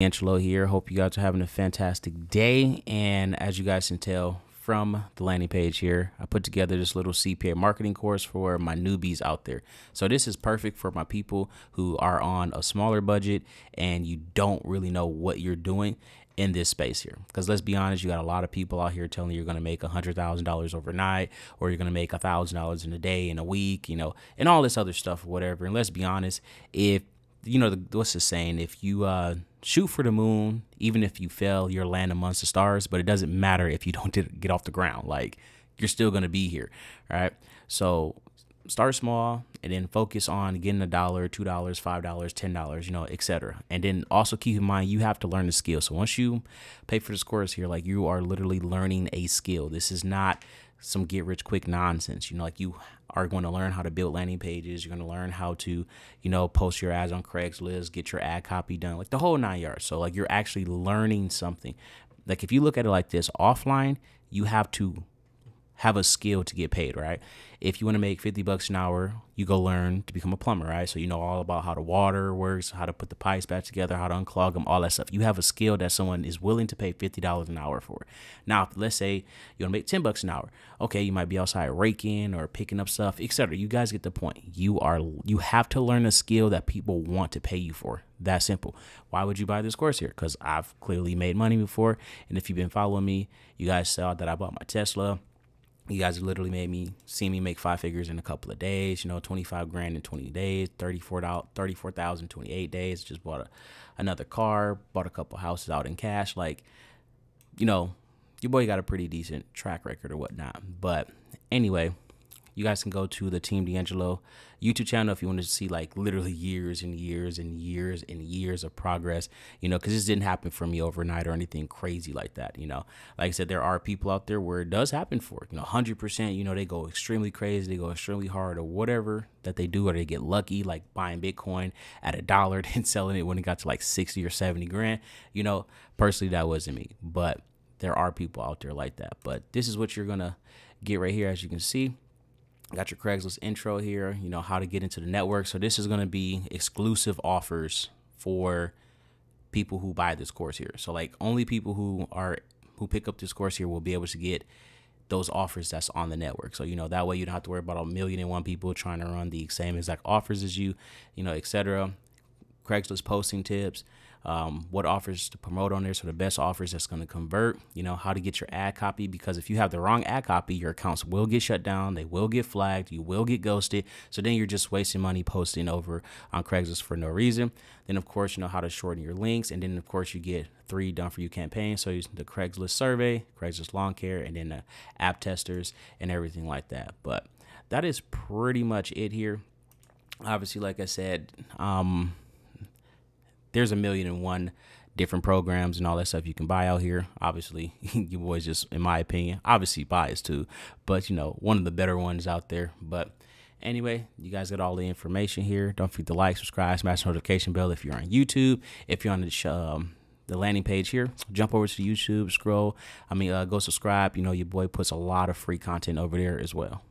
Angelo here. Hope you guys are having a fantastic day. And as you guys can tell from the landing page here, I put together this little CPA marketing course for my newbies out there. So this is perfect for my people who are on a smaller budget and you don't really know what you're doing in this space here. Because let's be honest, you got a lot of people out here telling you you're going to make $100,000 overnight, or you're going to make $1,000 in a day, in a week, and all this other stuff or whatever. And let's be honest, if what's the saying? If you shoot for the moon, even if you fail, you're land amongst the stars. But it doesn't matter if you don't get off the ground. Like, you're still gonna be here, all right? So start small and then focus on getting $1, $2, $5, $10, etc. And then also keep in mind you have to learn the skill. So once you pay for this course here, like, you are literally learning a skill. This is not some get rich quick nonsense. Like, you are going to learn how to build landing pages. You're going to learn how to, post your ads on Craigslist, get your ad copy done, like the whole 9 yards. So like, you're actually learning something. Like, if you look at it like this, offline, you have to have a skill to get paid, right? If you want to make $50 an hour, you go learn to become a plumber, right? So you know all about how the water works, how to put the pipes back together, how to unclog them, all that stuff. You have a skill that someone is willing to pay $50 an hour for. Now, if, let's say you want to make $10 an hour. Okay, you might be outside raking or picking up stuff, etc. You guys get the point. You have to learn a skill that people want to pay you for. That simple. Why would you buy this course here? Because I've clearly made money before. And if you've been following me, you guys saw that I bought my Tesla. You guys literally made me see me make 5 figures in a couple of days, 25 grand in 20 days, 34,000 in 28 days. Just bought another car, bought a couple houses out in cash. Like, your boy got a pretty decent track record or whatnot. But anyway, you guys can go to the Team D'Angelo YouTube channel if you want to see like literally years and years and years and years of progress, because this didn't happen for me overnight or anything crazy like that. Like I said, there are people out there where it does happen for, 100%, they go extremely crazy, they go extremely hard or whatever that they do, or they get lucky, like buying Bitcoin at $1 and selling it when it got to like 60 or 70 grand. Personally, that wasn't me, but there are people out there like that. But this is what you're going to get right here. As you can see, got your Craigslist intro here, how to get into the network. So this is going to be exclusive offers for people who buy this course here. So like, only people who pick up this course here will be able to get those offers that's on the network. So, that way you don't have to worry about 1,000,001 people trying to run the same exact offers as you, etc. Craigslist posting tips, what offers to promote on there. So the best offers that's going to convert, how to get your ad copy, because if you have the wrong ad copy, your accounts will get shut down. They will get flagged. You will get ghosted. So then you're just wasting money posting over on Craigslist for no reason. Then of course, how to shorten your links. And then of course you get 3 done for you campaigns. So using the Craigslist survey, Craigslist lawn care, and then the app testers and everything like that. But that is pretty much it here. Obviously, like I said, there's 1,000,001 different programs and all that stuff you can buy out here. Obviously, you boys, just in my opinion, obviously biased too, but one of the better ones out there. But anyway, you guys got all the information here. Don't forget to like, subscribe, smash the notification bell if you're on YouTube. If you're on the landing page here, jump over to YouTube, go subscribe. Your boy puts a lot of free content over there as well.